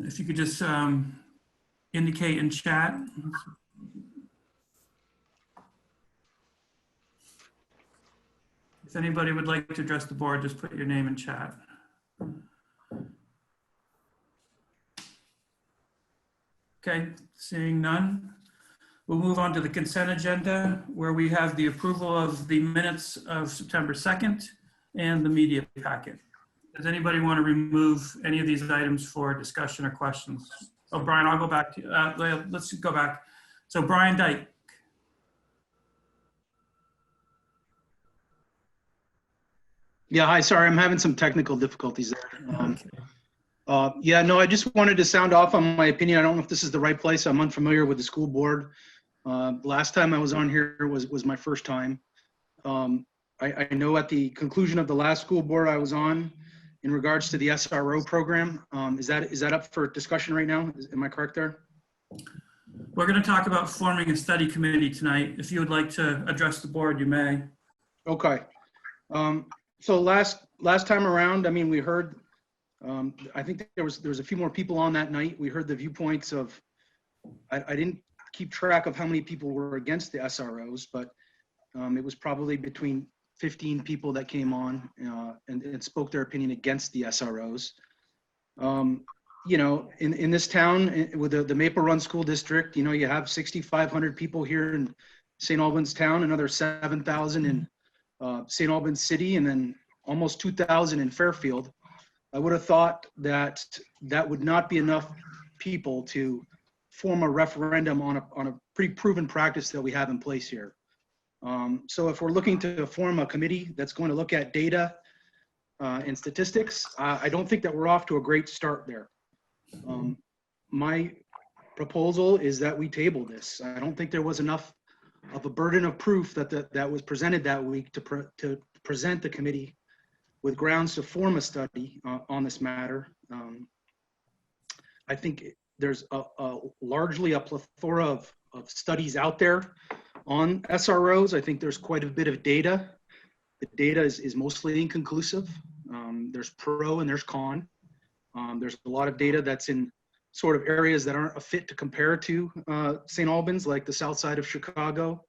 if you could just indicate in chat. If anybody would like to address the board, just put your name in chat. Okay, seeing none. We'll move on to the consent agenda, where we have the approval of the minutes of September 2nd and the media packet. Does anybody want to remove any of these items for discussion or questions? Oh, Brian, I'll go back to you. Let's go back. So Brian Dyke. Yeah, hi, sorry, I'm having some technical difficulties there. Yeah, no, I just wanted to sound off on my opinion. I don't know if this is the right place. I'm unfamiliar with the school board. Last time I was on here was my first time. I know at the conclusion of the last school board I was on, in regards to the SRO program, is that up for discussion right now? Am I correct there? We're going to talk about forming a study committee tonight. If you would like to address the board, you may. Okay. So last time around, I mean, we heard, I think there was a few more people on that night. We heard the viewpoints of, I didn't keep track of how many people were against the SROs, but it was probably between 15 people that came on and spoke their opinion against the SROs. You know, in this town, with the Maple Run School District, you know, you have 6,500 people here in St. Albans town, another 7,000 in St. Albans City, and then almost 2,000 in Fairfield. I would have thought that that would not be enough people to form a referendum on a pretty proven practice that we have in place here. So if we're looking to form a committee that's going to look at data and statistics, I don't think that we're off to a great start there. My proposal is that we table this. I don't think there was enough of a burden of proof that was presented that week to present the committee with grounds to form a study on this matter. I think there's largely a plethora of studies out there on SROs. I think there's quite a bit of data. The data is mostly inconclusive. There's pro and there's con. There's a lot of data that's in sort of areas that aren't a fit to compare to St. Albans, like the south side of Chicago.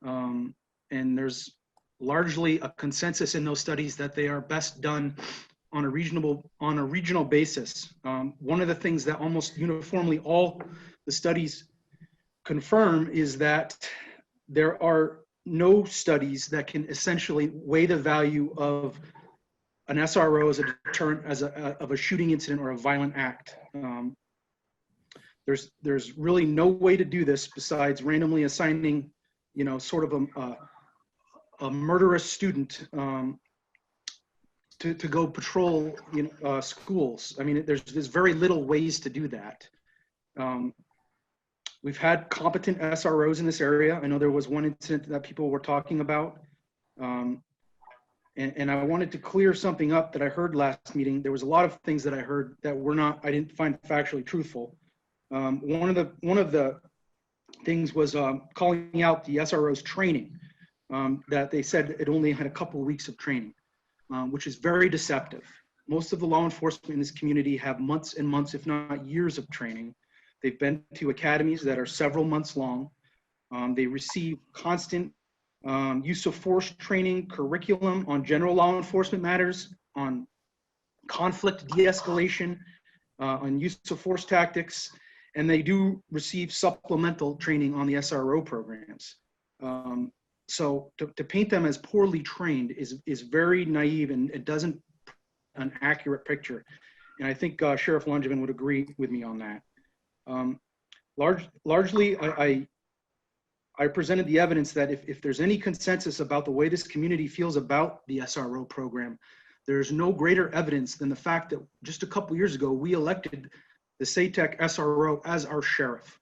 And there's largely a consensus in those studies that they are best done on a regional basis. One of the things that almost uniformly all the studies confirm is that there are no studies that can essentially weigh the value of an SRO as a deterrent of a shooting incident or a violent act. There's really no way to do this besides randomly assigning, you know, sort of a murderous student to go patrol, you know, schools. I mean, there's very little ways to do that. We've had competent SROs in this area. I know there was one incident that people were talking about. And I wanted to clear something up that I heard last meeting. There was a lot of things that I heard that I didn't find factually truthful. One of the things was calling out the SRO's training, that they said it only had a couple of weeks of training, which is very deceptive. Most of the law enforcement in this community have months and months, if not years of training. They've been to academies that are several months long. They receive constant use of force training, curriculum on general law enforcement matters, on conflict de-escalation, on use of force tactics, and they do receive supplemental training on the SRO programs. So to paint them as poorly trained is very naive, and it doesn't an accurate picture. And I think Sheriff Langevin would agree with me on that. Largely, I presented the evidence that if there's any consensus about the way this community feels about the SRO program, there's no greater evidence than the fact that just a couple years ago, we elected the SATEC SRO as our sheriff.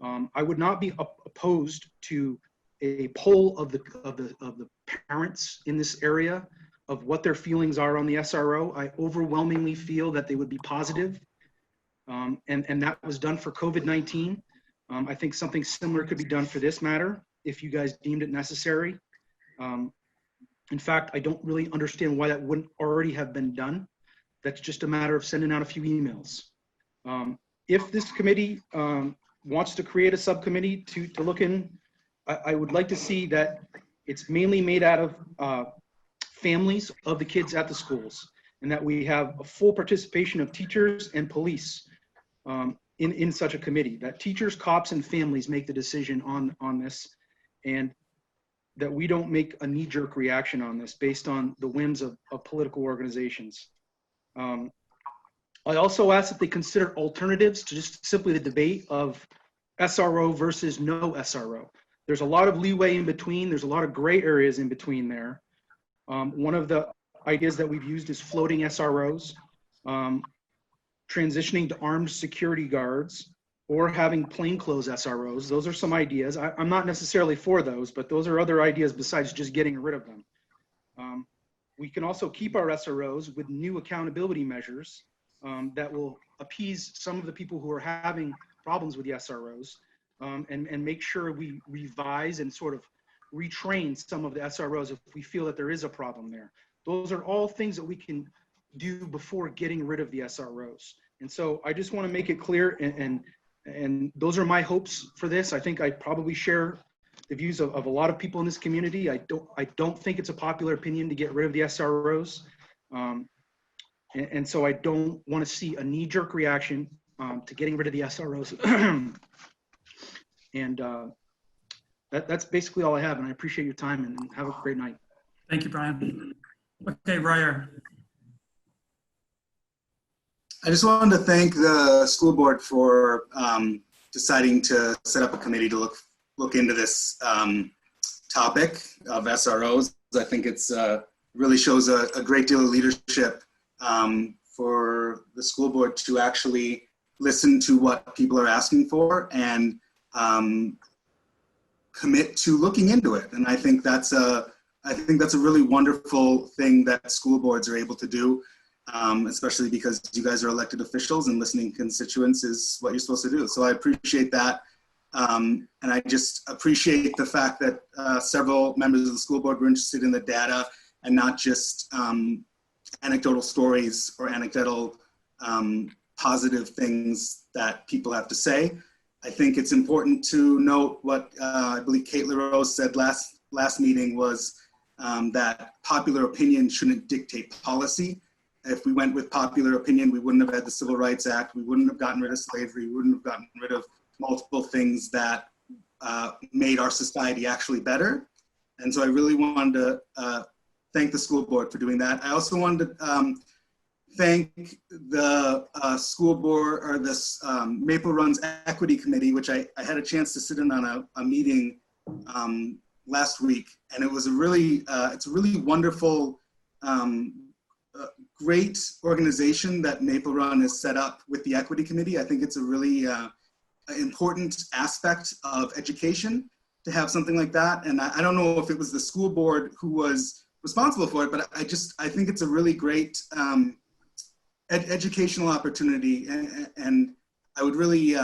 I would not be opposed to a poll of the parents in this area of what their feelings are on the SRO. I overwhelmingly feel that they would be positive. And that was done for COVID-19. I think something similar could be done for this matter if you guys deemed it necessary. In fact, I don't really understand why that wouldn't already have been done. That's just a matter of sending out a few emails. If this committee wants to create a subcommittee to look in, I would like to see that it's mainly made out of families of the kids at the schools, and that we have a full participation of teachers and police in such a committee, that teachers, cops, and families make the decision on this, and that we don't make a knee-jerk reaction on this based on the whims of political organizations. I also ask that they consider alternatives to just simply the debate of SRO versus no SRO. There's a lot of leeway in between. There's a lot of gray areas in between there. One of the ideas that we've used is floating SROs, transitioning to armed security guards, or having plainclothes SROs. Those are some ideas. I'm not necessarily for those, but those are other ideas besides just getting rid of them. We can also keep our SROs with new accountability measures that will appease some of the people who are having problems with the SROs, and make sure we revise and sort of retrain some of the SROs if we feel that there is a problem there. Those are all things that we can do before getting rid of the SROs. And so I just want to make it clear, and those are my hopes for this. I think I probably share the views of a lot of people in this community. I don't think it's a popular opinion to get rid of the SROs. And so I don't want to see a knee-jerk reaction to getting rid of the SROs. And that's basically all I have, and I appreciate your time, and have a great night. Thank you, Brian. Okay, Ryer. I just wanted to thank the school board for deciding to set up a committee to look into this topic of SROs. I think it's really shows a great deal of leadership for the school board to actually listen to what people are asking for and commit to looking into it. And I think that's a really wonderful thing that school boards are able to do, especially because you guys are elected officials and listening constituents is what you're supposed to do. So I appreciate that. And I just appreciate the fact that several members of the school board were interested in the data and not just anecdotal stories or anecdotal positive things that people have to say. I think it's important to note what I believe Kate LaRose said last meeting was that popular opinion shouldn't dictate policy. If we went with popular opinion, we wouldn't have had the Civil Rights Act. We wouldn't have gotten rid of slavery. We wouldn't have gotten rid of multiple things that made our society actually better. And so I really wanted to thank the school board for doing that. I also wanted to thank the school board, or this Maple Run's Equity Committee, which I had a chance to sit in on a meeting last week. And it was it's a really wonderful, great organization that Maple Run has set up with the Equity Committee. I think it's a really important aspect of education to have something like that. And I don't know if it was the school board who was responsible for it, but I think it's a really great educational opportunity. And I would really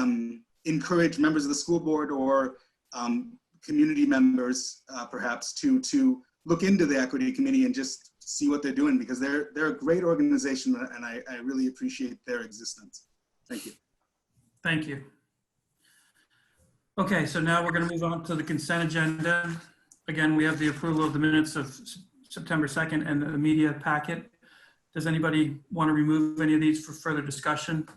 encourage members of the school board or community members perhaps to look into the Equity Committee and just see what they're doing, because they're a great organization, and I really appreciate their existence. Thank you. Thank you. Okay, so now we're going to move on to the consent agenda. Again, we have the approval of the minutes of September 2nd and the media packet. Does anybody want to remove any of these for further discussion?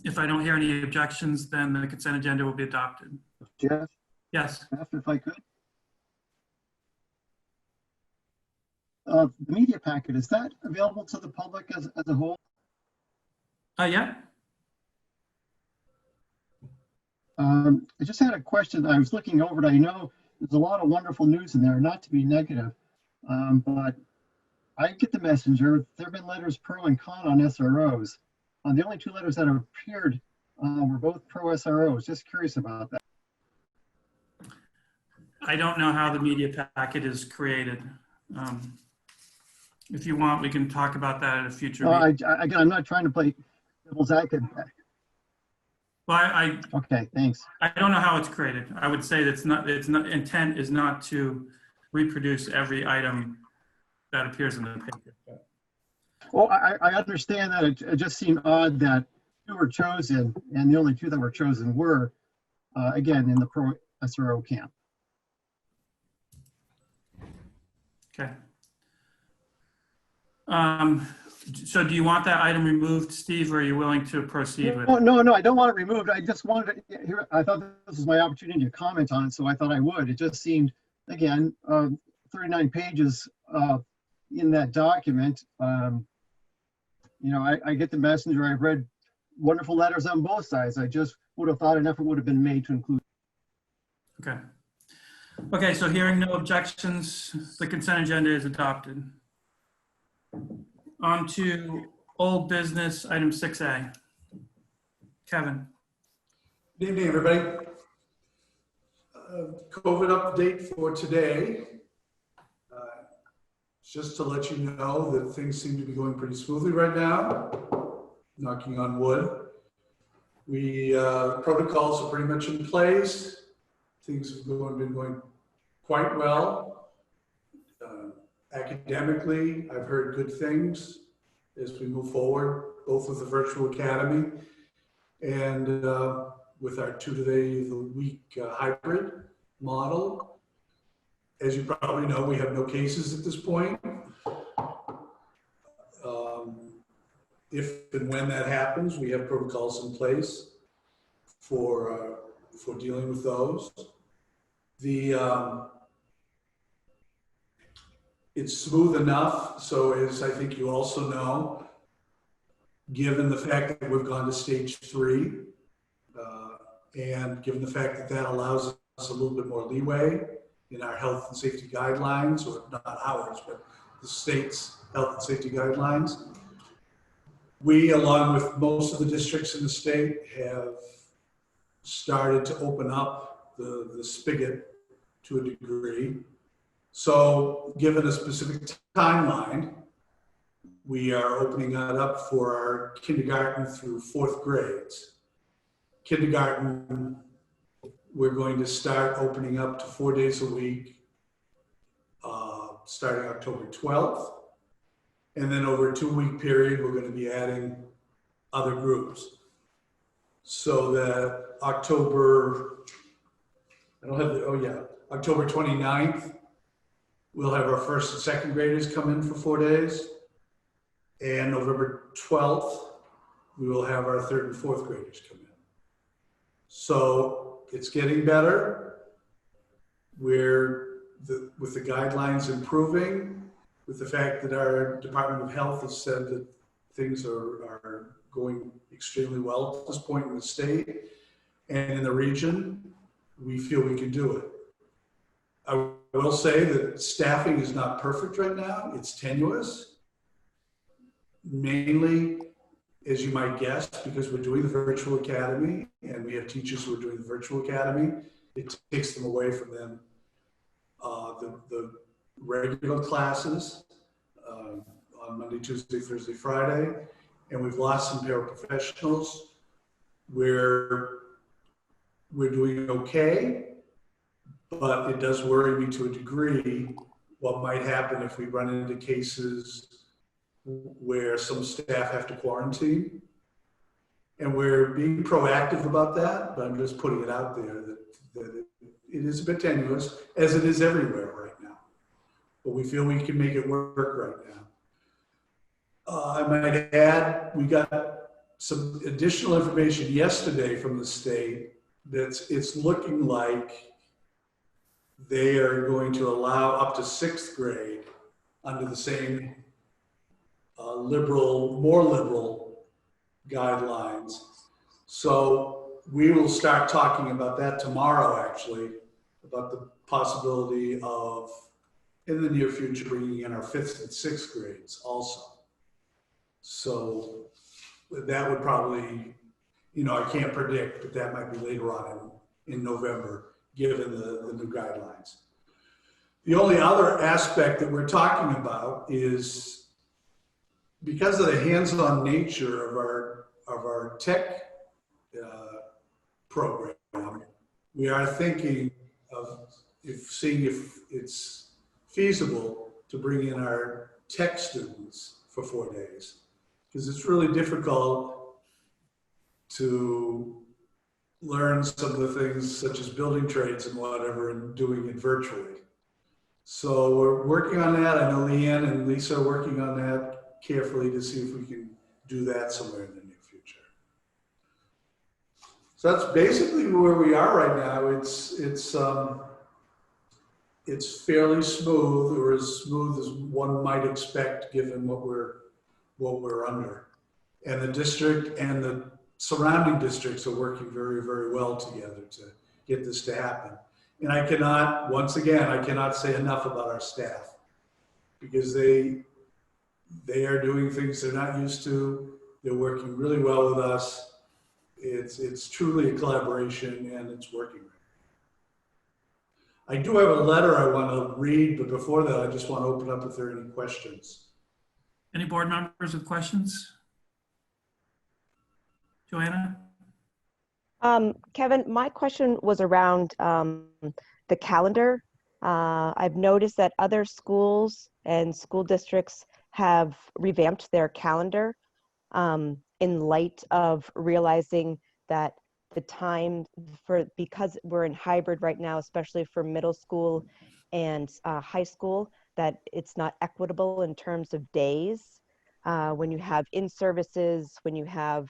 If I don't hear any objections, then the consent agenda will be adopted. Jeff? Yes. Jeff, if I could. The media packet, is that available to the public as a whole? Yeah. I just had a question. I was looking over it. I know there's a lot of wonderful news in there, not to be negative, but I get the messenger. There have been letters pro and con on SROs. The only two letters that have appeared were both pro SROs. Just curious about that. I don't know how the media packet is created. If you want, we can talk about that at a future meeting. Again, I'm not trying to play devil's advocate. Well, Okay, thanks. I don't know how it's created. I would say that's not, intent is not to reproduce every item that appears in the paper. Well, I understand that. It just seemed odd that two were chosen, and the only two that were chosen were, again, in the pro SRO camp. Okay. So do you want that item removed, Steve, or are you willing to proceed with No, it? no, I don't want it removed. I just wanted to hear, I thought this was my opportunity to comment on it, so I thought I would. It just seemed, again, 39 pages in that document. You know, I get the messenger. I've read wonderful letters on both sides. I just would have thought an effort would have been made to include. Okay. Okay, so hearing no objections, the consent agenda is adopted. On to old business, item 6A. Kevin. Good evening, everybody. COVID update for today. Just to let you know that things seem to be going pretty smoothly right now, knocking on wood. Protocols are pretty much in place. Things have been going quite well. Academically, I've heard good things as we move forward, both with the virtual academy and with our 2 days a week hybrid model. As you probably know, we have no cases at this point. If and when that happens, we have protocols in place for dealing with those. It's smooth enough, so as I think you also know, given the fact that we've gone to stage 3, and given the fact that that allows us a little bit more leeway in our health and safety guidelines, or not ours, but the state's health and safety guidelines. We, along with most of the districts in the state, have started to open up the spigot to a degree. So given a specific timeline, we are opening that up for our kindergarten through 4th grades. Kindergarten, we're going to start opening up to 4 days a week, starting October 12th. And then over a 2-week period, we're going to be adding other groups. So that October 29th, we'll have our 1st and 2nd graders come in for 4 days. And November 12th, we will have our 3rd and 4th graders come in. So it's getting better. With the guidelines improving, with the fact that our Department of Health has said that things are going extremely well at this point in the state and in the region, we feel we can do it. I will say that staffing is not perfect right now. It's tenuous. Mainly, as you might guess, because we're doing the virtual academy and we have teachers who are doing the virtual academy, it takes them away from them. The regular classes on Monday, Tuesday, Thursday, Friday, and we've lost some paraprofessionals. We're doing okay, but it does worry me to a degree what might happen if we run into cases where some staff have to quarantine. And we're being proactive about that, but I'm just putting it out there that it is a bit tenuous, as it is everywhere right now. But we feel we can make it work right now. I might add, we got some additional information yesterday from the state that it's looking like they are going to allow up to 6th grade under the same more liberal guidelines. So we will start talking about that tomorrow, actually, about the possibility of, in the near future, bringing in our 5th and 6th grades also. So that would probably, I can't predict, but that might be later on in November, given the new guidelines. The only other aspect that we're talking about is, because of the hands-on nature of our tech program, we are thinking of seeing if it's feasible to bring in our tech students for 4 days, because it's really difficult to learn some of the things such as building trades and whatever and doing it virtually. So we're working on that. I know Leanne and Lisa are working on that carefully to see if we can do that somewhere in the near future. So that's basically where we are right now. It's fairly smooth, or as smooth as one might expect given what we're under. And the district and the surrounding districts are working very, very well together to get this to happen. And I cannot, once again, I cannot say enough about our staff, because they are doing things they're not used to. They're working really well with us. It's truly a collaboration, and it's working. I do have a letter I want to read, but before that, I just want to open up if there are any questions. Any board members with questions? Joanna? Kevin, my question was around the calendar. I've noticed that other schools and school districts have revamped their calendar in light of realizing that the time because we're in hybrid right now, especially for middle school and high school, that it's not equitable in terms of days. When you have in-services, when you have,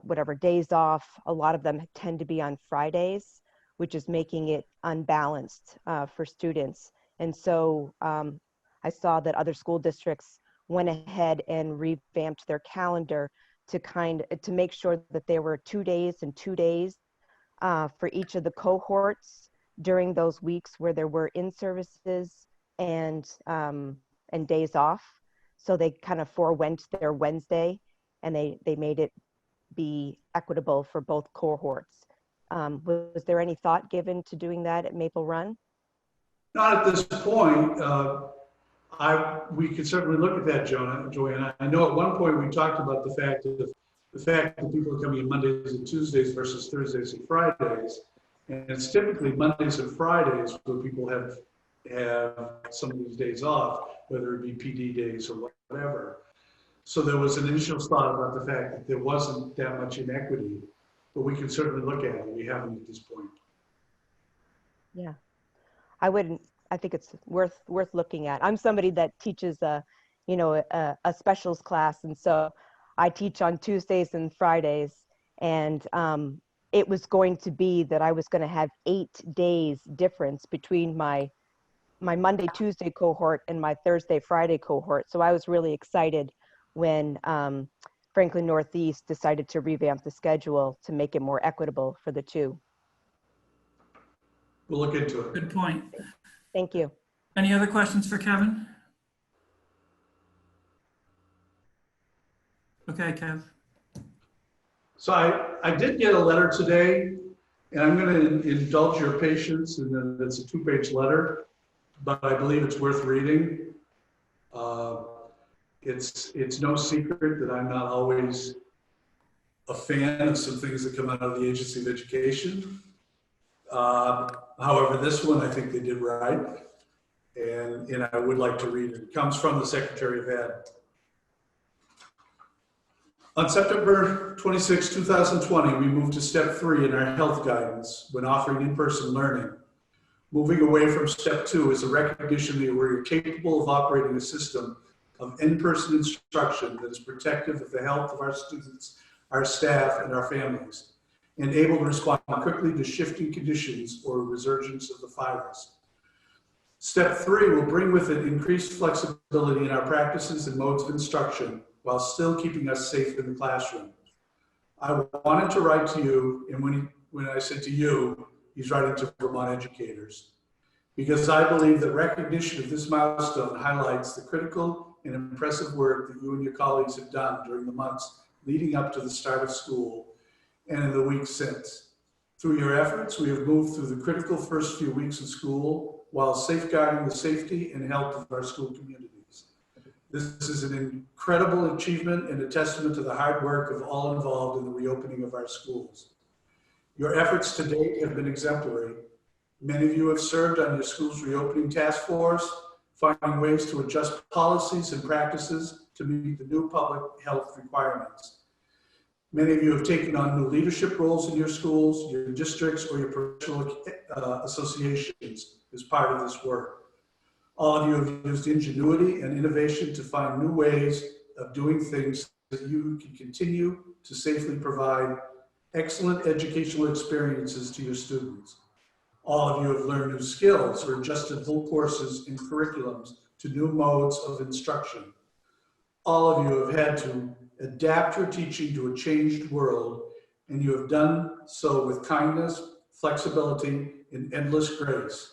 whatever days off, a lot of them tend to be on Fridays, which is making it unbalanced for students. And so I saw that other school districts went ahead and revamped their calendar to make sure that there were 2 days and 2 days for each of the cohorts during those weeks where there were in-services and days off. So they kind of forewent their Wednesday, and they made it be equitable for both cohorts. Was there any thought given to doing that at Maple Run? Not at this point. We could certainly look at that, Joanna. I know at one point we talked about the fact that people are coming in Mondays and Tuesdays versus Thursdays and Fridays, and it's typically Mondays and Fridays where people have some of these days off, whether it be PD days or whatever. So there was an initial thought about the fact that there wasn't that much inequity, but we can certainly look at it. We haven't at this point. Yeah, I think it's worth looking at. I'm somebody that teaches a specials class, and so I teach on Tuesdays and Fridays, and it was going to be that I was going to have 8 days difference between my Monday, Tuesday cohort and my Thursday, Friday cohort. So I was really excited when Franklin Northeast decided to revamp the schedule to make it more equitable for the two. We'll look into it. Good point. Thank you. Any other questions for Kevin? Okay, Kev. So I did get a letter today, and I'm going to indulge your patience, and then it's a 2-page letter, but I believe it's worth reading. It's no secret that I'm not always a fan of some things that come out of the Agency of Education. However, this one I think they did right, and I would like to read it. It comes from the Secretary of Ed. On September 26, 2020, we moved to step 3 in our health guidance when offering in-person learning. Moving away from step 2 is a recognition that we're capable of operating a system of in-person instruction that is protective of the health of our students, our staff, and our families, and able to respond quickly to shifting conditions or resurgence of the virus. Step 3 will bring with it increased flexibility in our practices and modes of instruction while still keeping us safe in the classroom. I wanted to write to you, and when I said to you, he's writing to Vermont educators, because I believe that recognition of this milestone highlights the critical and impressive work that you and your colleagues have done during the months leading up to the start of school and in the weeks since. Through your efforts, we have moved through the critical first few weeks of school while safeguarding the safety and health of our school communities. This is an incredible achievement and a testament to the hard work of all involved in the reopening of our schools. Your efforts to date have been exemplary. Many of you have served on your school's reopening task force, finding ways to adjust policies and practices to meet the new public health requirements. Many of you have taken on new leadership roles in your schools, your districts, or your professional associations as part of this work. All of you have used ingenuity and innovation to find new ways of doing things so that you can continue to safely provide excellent educational experiences to your students. All of you have learned new skills or adjusted whole courses and curriculums to new modes of instruction. All of you have had to adapt your teaching to a changed world, and you have done so with kindness, flexibility, and endless grace.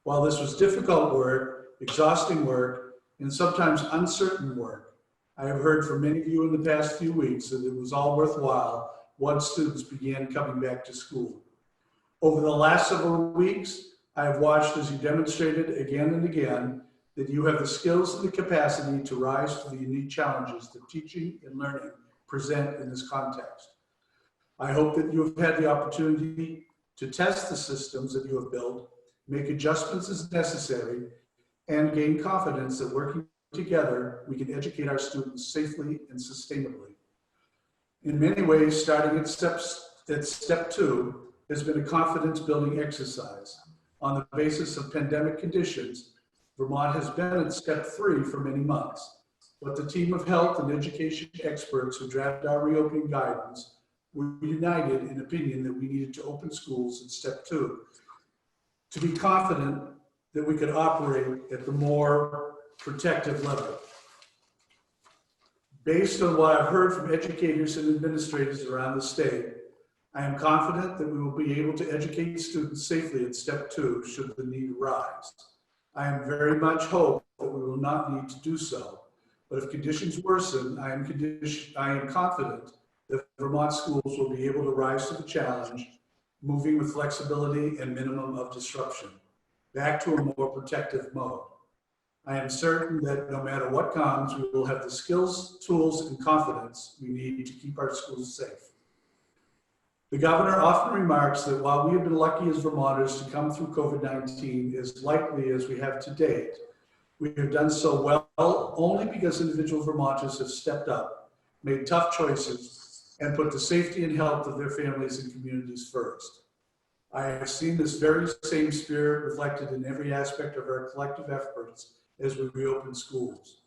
While this was difficult work, exhausting work, and sometimes uncertain work, I have heard from many of you in the past few weeks that it was all worthwhile once students began coming back to school. Over the last several weeks, I have watched as you demonstrated again and again that you have the skills and the capacity to rise to the unique challenges that teaching and learning present in this context. I hope that you have had the opportunity to test the systems that you have built, make adjustments as necessary, and gain confidence that working together, we can educate our students safely and sustainably. In many ways, starting at step 2 has been a confidence building exercise. On the basis of pandemic conditions, Vermont has been at step 3 for many months, but the team of health and education experts who drafted our reopening guidance were united in opinion that we needed to open schools in step 2 to be confident that we could operate at the more protective level. Based on what I've heard from educators and administrators around the state, I am confident that we will be able to educate students safely at step 2 should the need arise. I am very much hope that we will not need to do so, but if conditions worsen, I am confident that Vermont schools will be able to rise to the challenge, moving with flexibility and minimum of disruption, back to a more protective mode. I am certain that no matter what comes, we will have the skills, tools, and confidence we need to keep our schools safe. The governor often remarks that while we have been lucky as Vermonters to come through COVID-19 as likely as we have to date, we have done so well only because individual Vermonters have stepped up, made tough choices, and put the safety and health of their families and communities first. I have seen this very same spirit reflected in every aspect of our collective efforts as we reopen schools.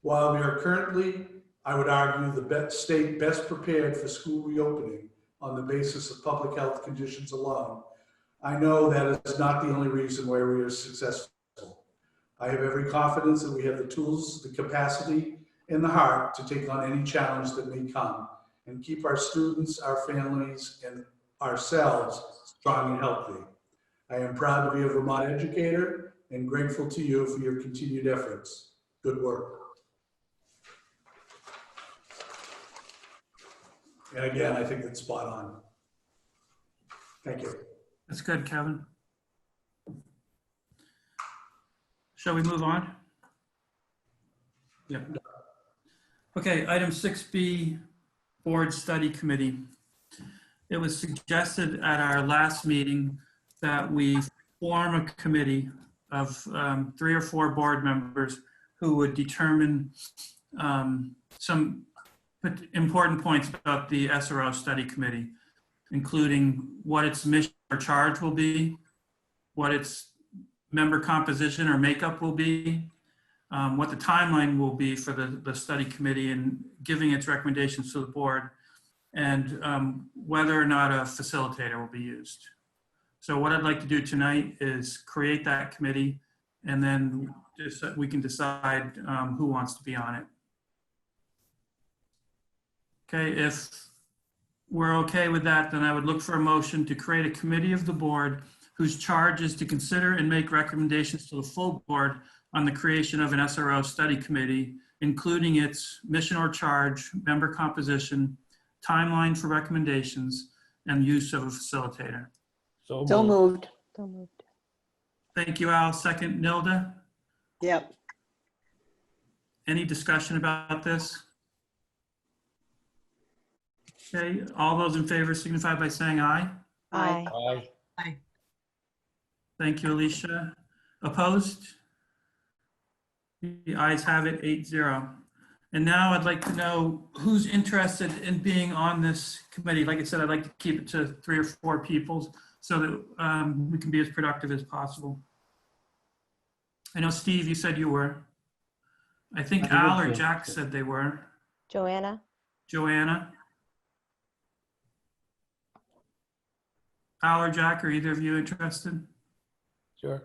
While we are currently, I would argue, the state best prepared for school reopening on the basis of public health conditions alone, I know that is not the only reason why we are successful. I have every confidence that we have the tools, the capacity, and the heart to take on any challenge that may come and keep our students, our families, and ourselves strong and healthy. I am proud to be a Vermont educator and grateful to you for your continued efforts. Good work. And again, I think that's spot on. Thank you. That's good, Kevin. Shall we move on? Yeah. Okay, item 6B, Board Study Committee. It was suggested at our last meeting that we form a committee of 3 or 4 board members who would determine some important points about the SRO Study Committee, including what its mission or charge will be, what its member composition or makeup will be, what the timeline will be for the study committee and giving its recommendations to the board, and whether or not a facilitator will be used. So what I'd like to do tonight is create that committee, and then we can decide who wants to be on it. Okay, if we're okay with that, then I would look for a motion to create a committee of the board whose charge is to consider and make recommendations to the full board on the creation of an SRO study committee, including its mission or charge, member composition, timeline for recommendations, and use of a facilitator. So moved. So moved. Thank you, Al. Second, Nilda. Yep. Any discussion about this? Okay, all those in favor signify by saying aye. Aye. Thank you, Alicia. Opposed? The ayes have it, 8-0. And now I'd like to know who's interested in being on this committee. Like I said, I'd like to keep it to 3 or 4 people so that we can be as productive as possible. I know, Steve, you said you were. I think I would Al or be Jack interested. said they were. Joanna? Joanna? Al or Jack, are either of you interested? Sure.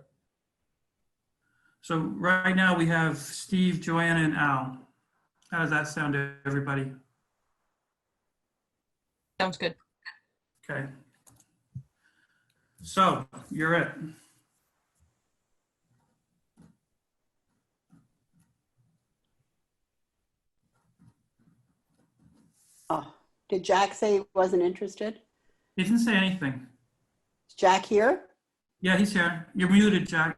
So right now we have Steve, Joanna, and Al. How does that sound to everybody? Sounds good. Okay. So you're it. Oh, did Jack say he wasn't interested? He didn't say anything. Is Jack here? Yeah, he's here. You're muted, Jack.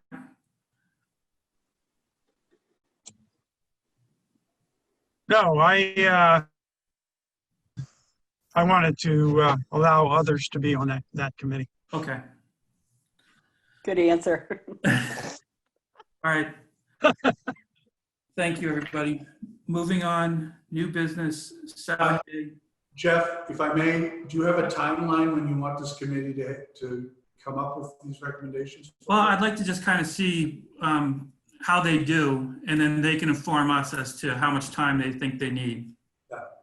No, I wanted to allow others to be on that committee. Okay. Good answer. All right. Thank you, everybody. Moving on, new business, 7A. Jeff, if I may, do you have a timeline when you want this committee to come up with these recommendations? Well, I'd like to just kind of see how they do, and then they can inform us as to how much time they think they need.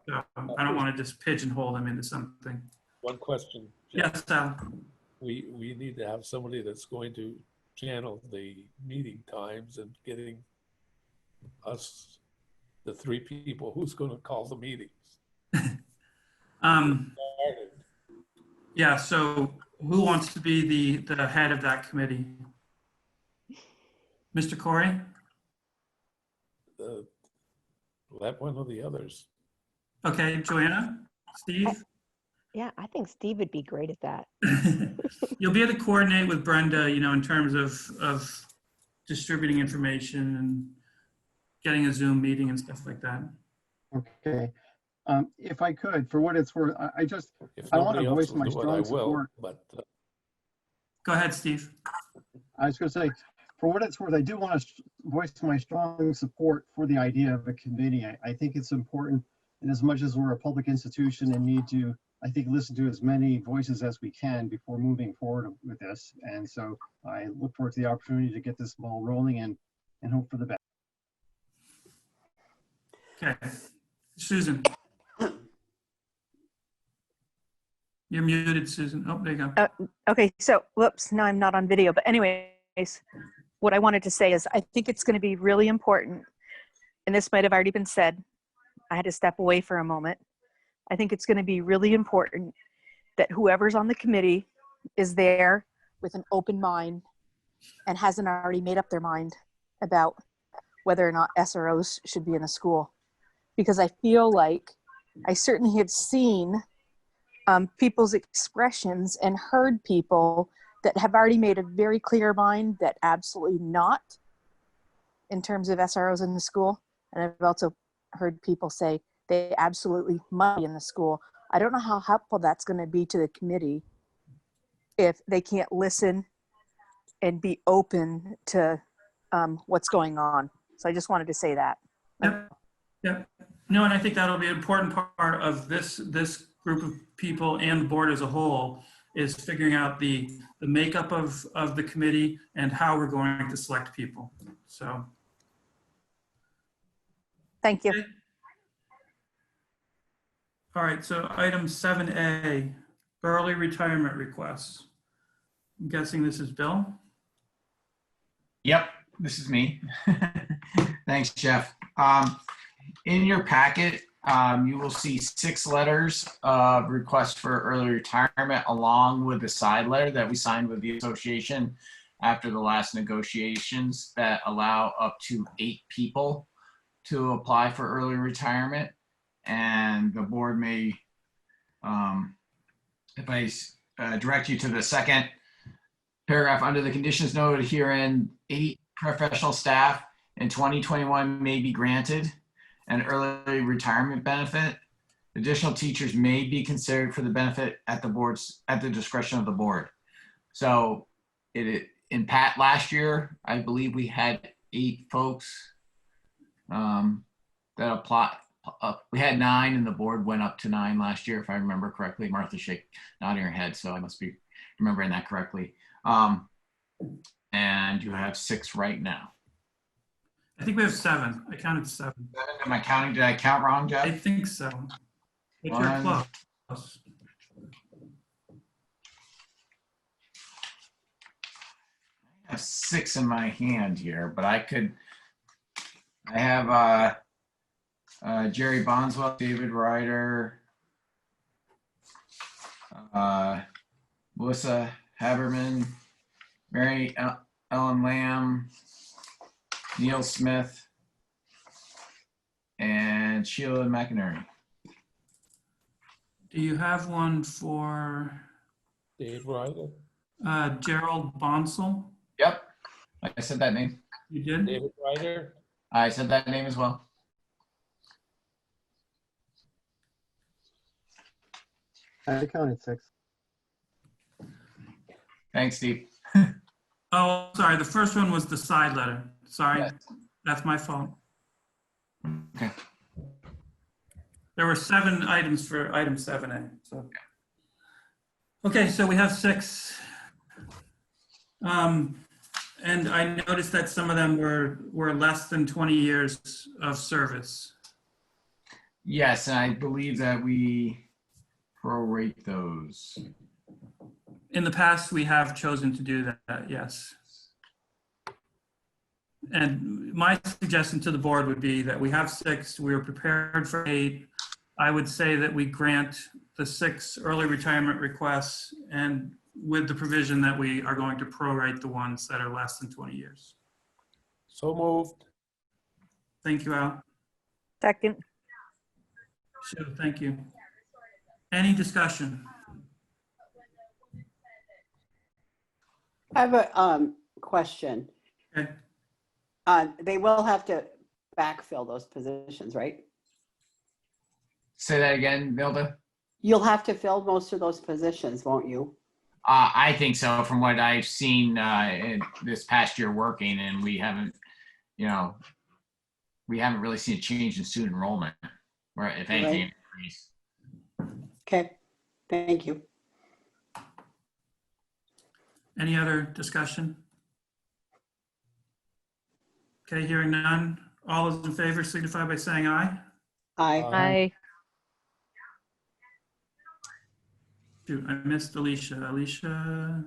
So, I don't want to just pigeonhole them into something. One question. Jeff. Yes, Al. We need to have somebody that's going to channel the meeting times and getting us, the 3 people, who's going to call the meetings. Yeah, so who wants to be the head of that committee? Mr. Corey? Let one of the others. Okay, Joanna? Steve? Yeah, I think Steve would be great at that. You'll be able to coordinate with Brenda, you know, in terms of distributing information and getting a Zoom meeting and stuff like that. Okay. If I could, for what it's worth, If I want nobody to else voice will my do it, I strong will. support. But Go ahead, Steve. I was going to say, for what it's worth, I do want to voice my strong support for the idea of a committee. I think it's important, and as much as we're a public institution and need to, I think, listen to as many voices as we can before moving forward with this. And so I look forward to the opportunity to get this ball rolling and hope for the best. Okay. Susan. You're muted, Susan. Oh, there you go. Okay, so whoops, now I'm not on video, but anyways, what I wanted to say is I think it's going to be really important, and this might have already been said. I had to step away for a moment. I think it's going to be really important that whoever's on the committee is there with an open mind and hasn't already made up their mind about whether or not SROs should be in the school. Because I feel like I certainly have seen people's expressions and heard people that have already made a very clear mind that absolutely not in terms of SROs in the school. And I've also heard people say they absolutely must be in the school. I don't know how helpful that's going to be to the committee if they can't listen and be open to what's going on. So I just wanted to say that. Yep. Yep. No, and I think that'll be an important part of this group of people and the board as a whole is figuring out the makeup of the committee and how we're going to select people. So. Thank you. Okay. All right, so item 7A, early retirement requests. I'm guessing this is Bill. Yep, this is me. Thanks, Jeff. In your packet, you will see 6 letters of request for early retirement along with the side letter that we signed with the association after the last negotiations that allow up to 8 people to apply for early retirement. And the board may, if I direct you to the second paragraph under the conditions noted herein, 8 professional staff in 2021 may be granted an early retirement benefit. Additional teachers may be considered for the benefit at the discretion of the board. So in Pat last year, I believe we had 8 folks that apply. We had 9 and the board went up to 9 last year, if I remember correctly. Martha nodding her head, so I must be remembering that correctly. And you have 6 right now. I think we have 7. I counted 7. Am I counting? Did I count wrong, I Jeff? think so. But you're 1, close. I have 6 in my hand here, but I have Jerry Bonswell, David Ryder, Melissa Haberman, Mary Ellen Lamb, Neil Smith, and Sheila McInerney. Do you have one for Dave Ryder, Gerald Bonsall? Yep, I said that name. You did? David Ryder, I said that name as well. I counted 6. Thanks, Steve. Oh, sorry. The first one was the side letter. Sorry. Yes. That's my fault. Okay. There were 7 items for item 7A. So, okay, so we have 6. And I noticed that some of them were less than 20 years of service. Yes, and I believe that we prorate those. In the past, we have chosen to do that, yes. And my suggestion to the board would be that we have 6, we're prepared for 8. I would say that we grant the 6 early retirement requests, and with the provision that we are going to prorate the ones that are less than 20 years. so moved. Thank you, Al. Second. Sure, thank you. Any discussion? I have a question. Okay. They will have to backfill those positions, right? Say that again, Milda. You'll have to fill most of those positions, won't you? I think so, from what I've seen in this past year working, and we haven't really seen a change in student enrollment, or if anything, Right. increase. Okay, thank you. Any other discussion? Okay, hearing none. All those in favor signify by saying aye. Aye. Aye. Shoot, I missed Alicia. Alicia?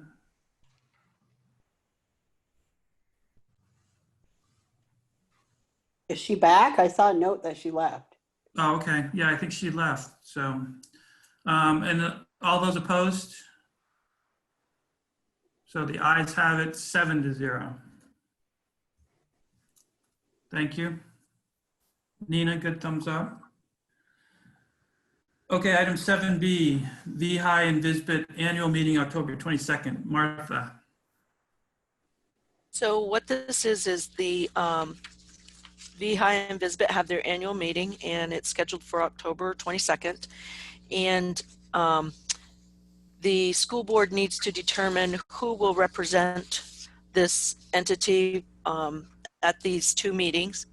Is she back? I saw a note that she left. Oh, okay. Yeah, I think she left. So, and all those opposed? So the ayes have it 7-0. Thank you. Nina, good thumbs up. Okay, item 7B, VHI and Visbit annual meeting, October 22nd. Martha. So what this is the VHI and Visbit have their annual meeting, and it's scheduled for October 22nd. And the school board needs to determine who will represent this entity at these 2 meetings.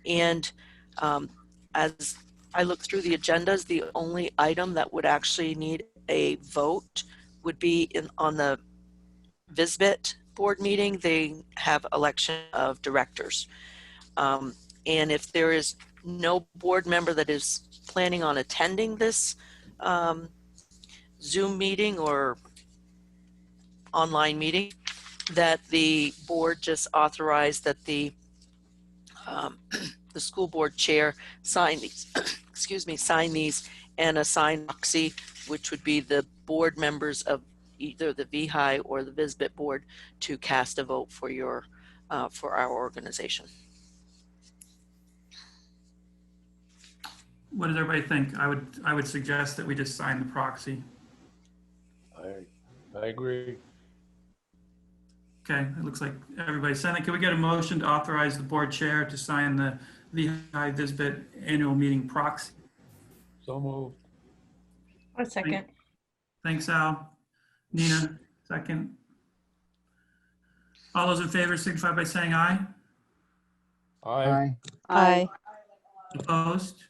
And as I look through the agendas, the only item that would actually need a vote would be on the Visbit board meeting. They have election of directors. And if there is no board member that is planning on attending this Zoom meeting or online meeting, that the board just authorized that the school board chair sign these, sign these and assign proxy, which would be the board members of either the VHI or the Visbit board, to cast a vote for your for our organization. What does everybody think? I would suggest that we just sign the proxy. I agree. Okay, it looks like everybody's signed it. Can we get a motion to authorize the board chair to sign the VHI Visbit annual meeting proxy? So moved. A second. Thanks, Al. Nina, second. All those in favor signify by saying aye. Aye. Aye. Opposed?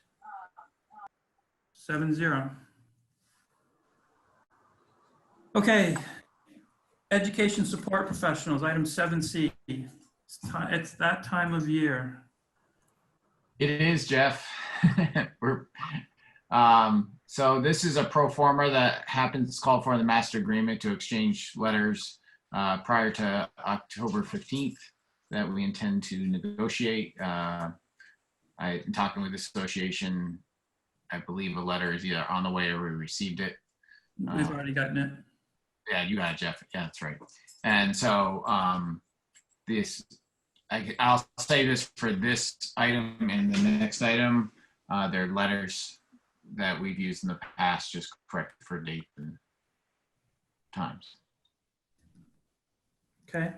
7-0. Okay, education support professionals, item 7C. It's that time of year. It is, Jeff. So this is a pro forma that happens called for in the master agreement to exchange letters prior to October 15th that we intend to negotiate. I'm talking with the association. I believe a letter is either on the way or we received it. We've already gotten it. Yeah, you got it, Jeff. Yeah, that's right. And so I'll say this for this item and the next item. They're letters that we've used in the past, just correct for date and times. Okay.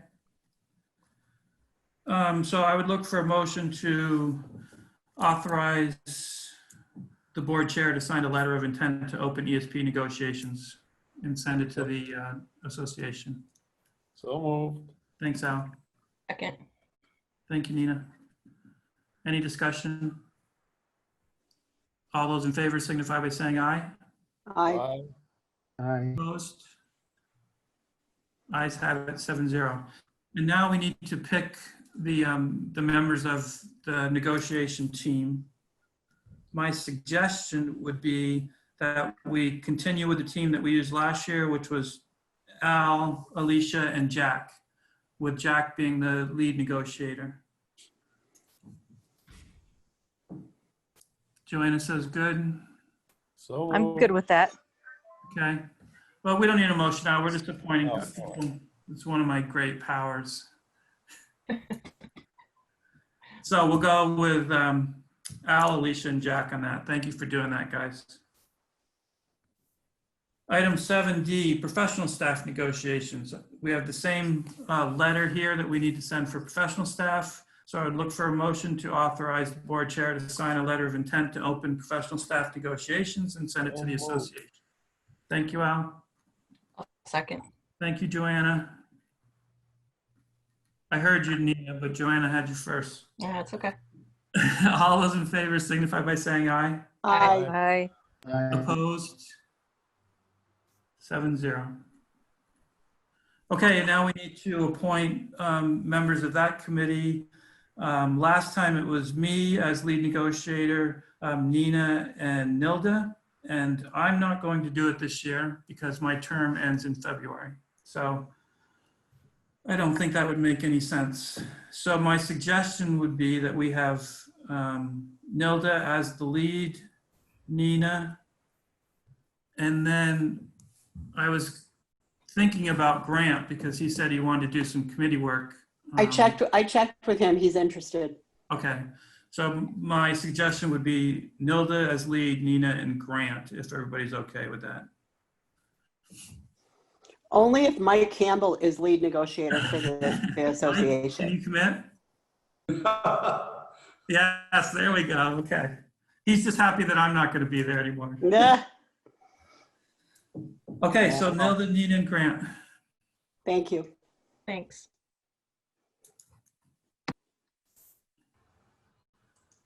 So I would look for a motion to authorize the board chair to sign a letter of intent to open ESP negotiations and send it to the association. So moved. Thanks, Al. Second. Thank you, Nina. Any discussion? All those in favor signify by saying aye. Aye. Aye. Aye. Opposed? Ayes have it, 7-0. And now we need to pick the members of the negotiation team. My suggestion would be that we continue with the team that we used last year, which was Al, Alicia, and Jack, with Jack being the lead negotiator. Joanna says good. So I'm moved. good with that. Okay. Well, we don't need a motion now. We're just appointing No. people. It's one of my great powers. So we'll go with Al, Alicia, and Jack on that. Thank you for doing that, guys. Item 7D, professional staff negotiations. We have the same letter here that we need to send for professional staff. So I would look for a motion to authorize the board chair to sign a letter of intent to open professional staff negotiations and send it to the association. Thank you, Al. Second. Thank you, Joanna. I heard you, Nina, but Joanna had you first. Yeah, it's okay. All those in favor signify by saying aye. Aye. Aye. Aye. Opposed? 7-0. Okay, now we need to appoint members of that committee. Last time it was me as lead negotiator, Nina and Nilda, and I'm not going to do it this year because my term ends in February. So I don't think that would make any sense. So my suggestion would be that we have Nilda as the lead, Nina, and then I was thinking about Grant because he said he wanted to do some committee work. I checked with him. He's interested. Okay, so my suggestion would be Nilda as lead, Nina and Grant, if everybody's okay with that. Only if Mike Campbell is lead negotiator for the association. Can you commit? Yes, there we go. Okay. He's just happy that I'm not going to be there anymore. Nah. Okay, so Nilda, Nina, and Grant. Thank you. Thanks.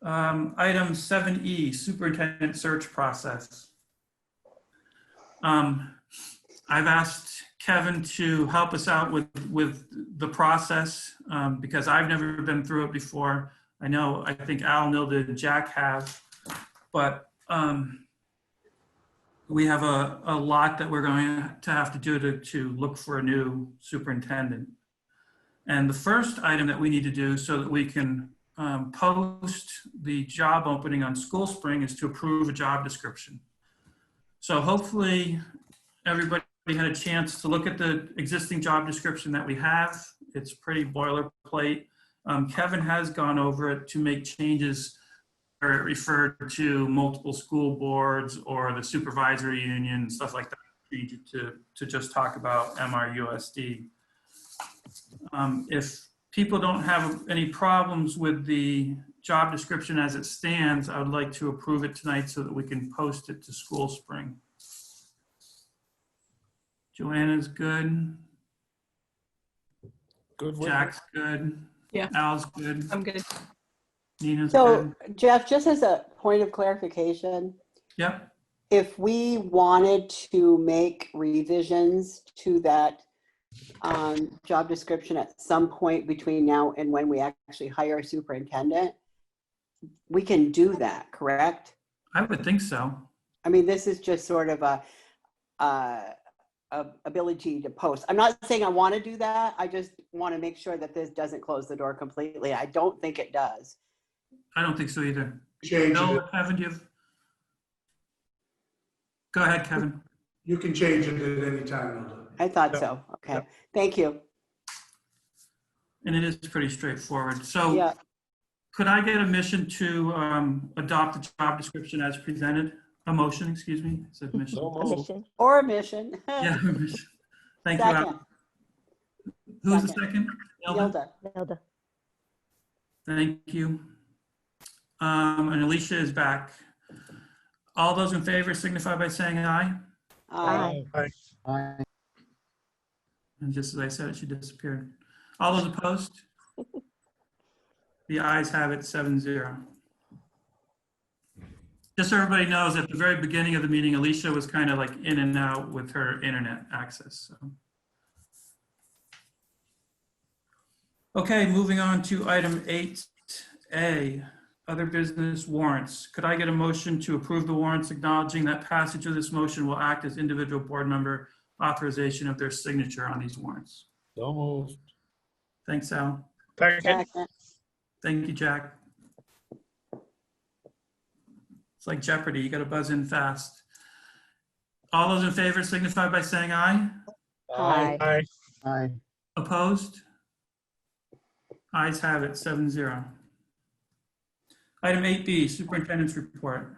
Item 7E, superintendent search process. I've asked Kevin to help us out with the process because I've never been through it before. I think Al, Nilda, and Jack have, but we have a lot that we're going to have to do to look for a new superintendent. And the first item that we need to do so that we can post the job opening on School Spring is to approve a job description. So hopefully everybody had a chance to look at the existing job description that we have. It's pretty boilerplate. Kevin has gone over it to make changes where it referred to multiple school boards or the supervisory union, stuff like that. Change it to just talk about MRUSD. If people don't have any problems with the job description as it stands, I would like to approve it tonight so that we can post it to School Spring. Joanna's good. Good with Jack's good. Yeah. Al's good. I'm good. Nina's So good. Jeff, just as a point of clarification, Yep. if we wanted to make revisions to that job description at some point between now and when we actually hire a superintendent, we can do that, correct? I would think so. I mean, this is just sort of a ability to post. I'm not saying I want to do that. I just want to make sure that this doesn't close the door completely. I don't think it does. I don't think so either. Change No, it. Kevin, go ahead, Kevin. You can change it at any time, Hilda. I thought so. Okay. Thank you. And it is pretty straightforward. So Yeah. could I get a mission to adopt the job description as presented? A motion, excuse me. It said mission. So A moved. mission. Or a mission. Yeah. Thank you. Second. Al. Who's the second? Nelda? Hilda. Nelda. Thank you. And Alicia is back. All those in favor signify by saying aye. Aye. Aye. And just as I said it, she disappeared. All those opposed? The ayes have it 7-0. Just so everybody knows, at the very beginning of the meeting, Alicia was kind of like in and out with her internet access. So. Okay, moving on to item 8A, other business warrants. Could I get a motion to approve the warrants, acknowledging that passage of this motion will act as individual board member authorization of their signature on these warrants? So moved. Thanks, Al. Second. Second. Thank you, Jack. It's like Jeopardy, you gotta buzz in fast. All those in favor signify by saying aye. Aye. Aye. Aye. Opposed? Ayes have it, 7-0. Item 8B, superintendent's report.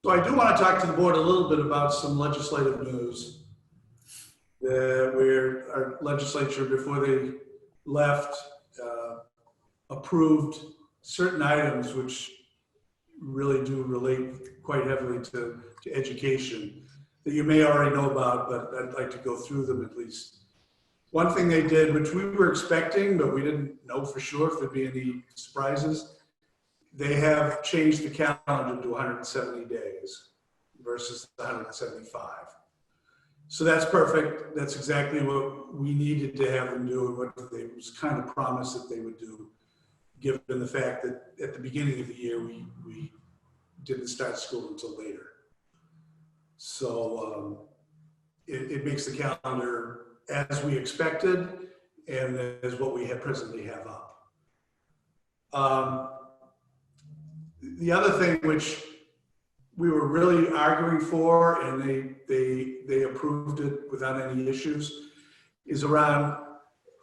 So I do want to talk to the board a little bit about some legislative news. Where our legislature, before they left, approved certain items which really do relate quite heavily to education that you may already know about, but I'd like to go through them at least. One thing they did, which we were expecting, but we didn't know for sure if there'd be any surprises, they have changed the calendar to 170 days versus 175. So that's perfect. That's exactly what we needed to have them do and what they was kind of promised that they would do, given the fact that at the beginning of the year, we didn't start school until later. So it makes the calendar as we expected and as what we have presently have up. The other thing which we were really arguing for, and they approved it without any issues, is around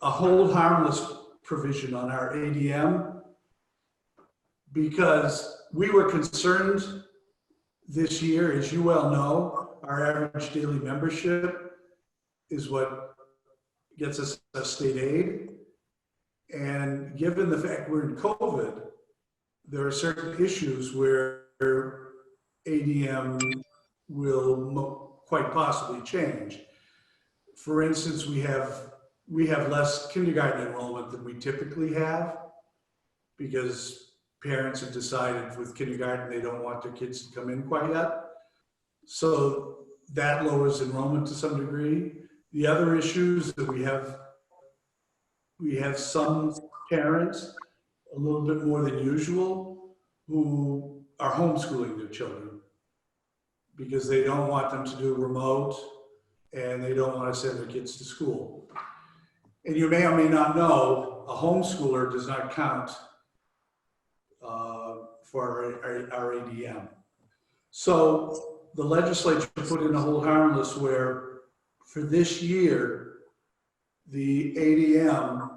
a hold harmless provision on our ADM, because we were concerned this year, as you well know, our average daily membership is what gets us a state aid. And given the fact we're in COVID, there are certain issues where ADM will quite possibly change. For instance, we have less kindergarten enrollment than we typically have because parents have decided with kindergarten they don't want their kids to come in quite yet. So that lowers enrollment to some degree. The other issues that we have some parents, a little bit more than usual, who are homeschooling their children because they don't want them to do remote and they don't want to send their kids to school. And you may or may not know, a homeschooler does not count for our ADM. So the legislature put in a hold harmless where for this year, the ADM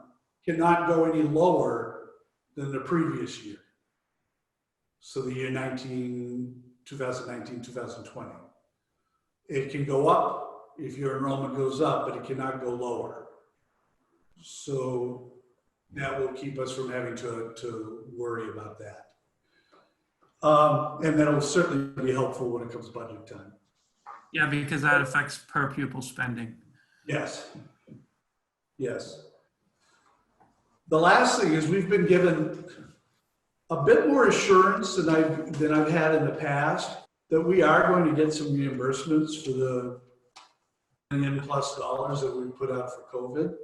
cannot go any lower than the previous year. So the year 2019, 2020. It can go up if your enrollment goes up, but it cannot go lower. So that will keep us from having to worry about that. And that'll certainly be helpful when it comes budget time. Yeah, because that affects per pupil spending. Yes. Yes. The last thing is we've been given a bit more assurance than I've had in the past that we are going to get some reimbursements for the $1 million+ that we put out for COVID.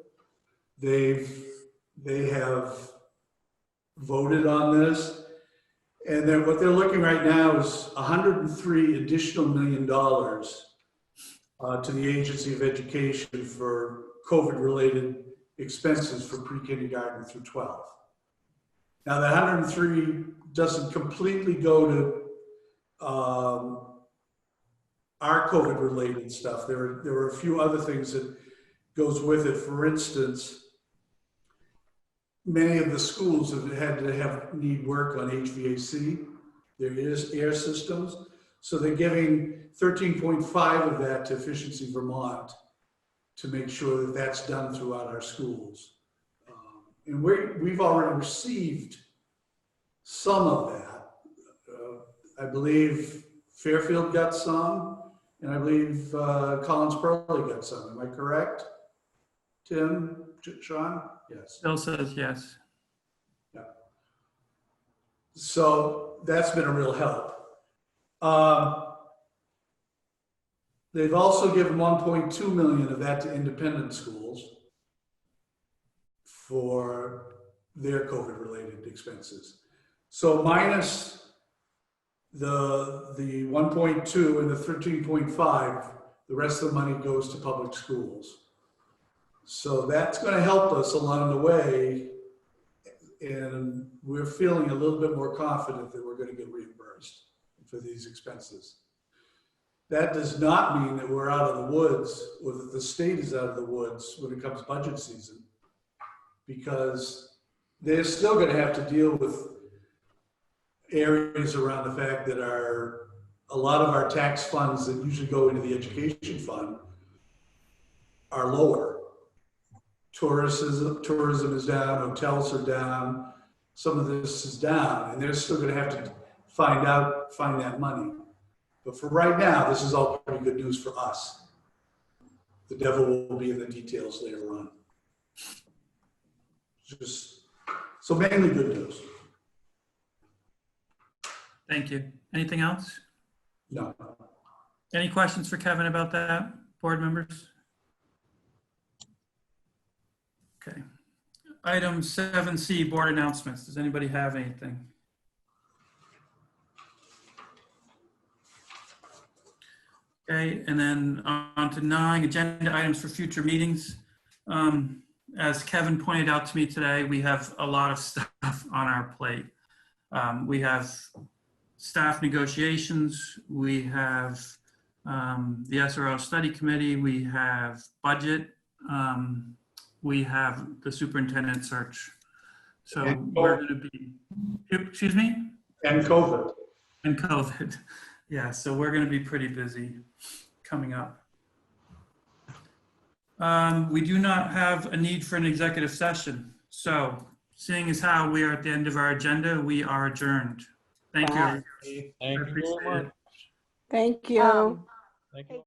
They have voted on this, and then what they're looking right now is $103 additional million to the Agency of Education for COVID-related expenses for pre-kindergarten through 12. Now, the 103 doesn't completely go to our COVID-related stuff. There were a few other things that goes with it. For instance, many of the schools have had to need work on HVAC, their air systems. So they're giving 13.5 of that to Efficiency Vermont to make sure that that's done throughout our schools. And we've already received some of that. I believe Fairfield got some, and I believe Collins Pearly got some. Am I correct? Tim, Sean? Yes. Bill says yes. Yeah. So that's been a real help. They've also given 1.2 million of that to independent schools for their COVID-related expenses. So minus the 1.2 and the 13.5, the rest of the money goes to public schools. So that's going to help us along the way, and we're feeling a little bit more confident that we're going to get reimbursed for these expenses. That does not mean that we're out of the woods or that the state is out of the woods when it comes budget season, because they're still going to have to deal with areas around the fact that a lot of our tax funds that usually go into the education fund are lower. Tourism is down, hotels are down, some of this is down, and they're still going to have to find that money. But for right now, this is all pretty good news for us. The devil will be in the details later on. So mainly good news. Thank you. Anything else? No. Any questions for Kevin about that, board members? Okay. Item 7C, board announcements. Does anybody have anything? Okay, and then on to 9, agenda items for future meetings. As Kevin pointed out to me today, we have a lot of stuff on our plate. We have staff negotiations, we have the SRO study committee, we have budget, we have the superintendent search. So we're going to be, excuse me? And COVID. And COVID. Yeah, so we're going to be pretty busy coming up. We do not have a need for an executive session. So seeing as how we are at the end of our agenda, we are adjourned. Thank you. Wow. Everybody. Thank you very much. Thank you. Thank you.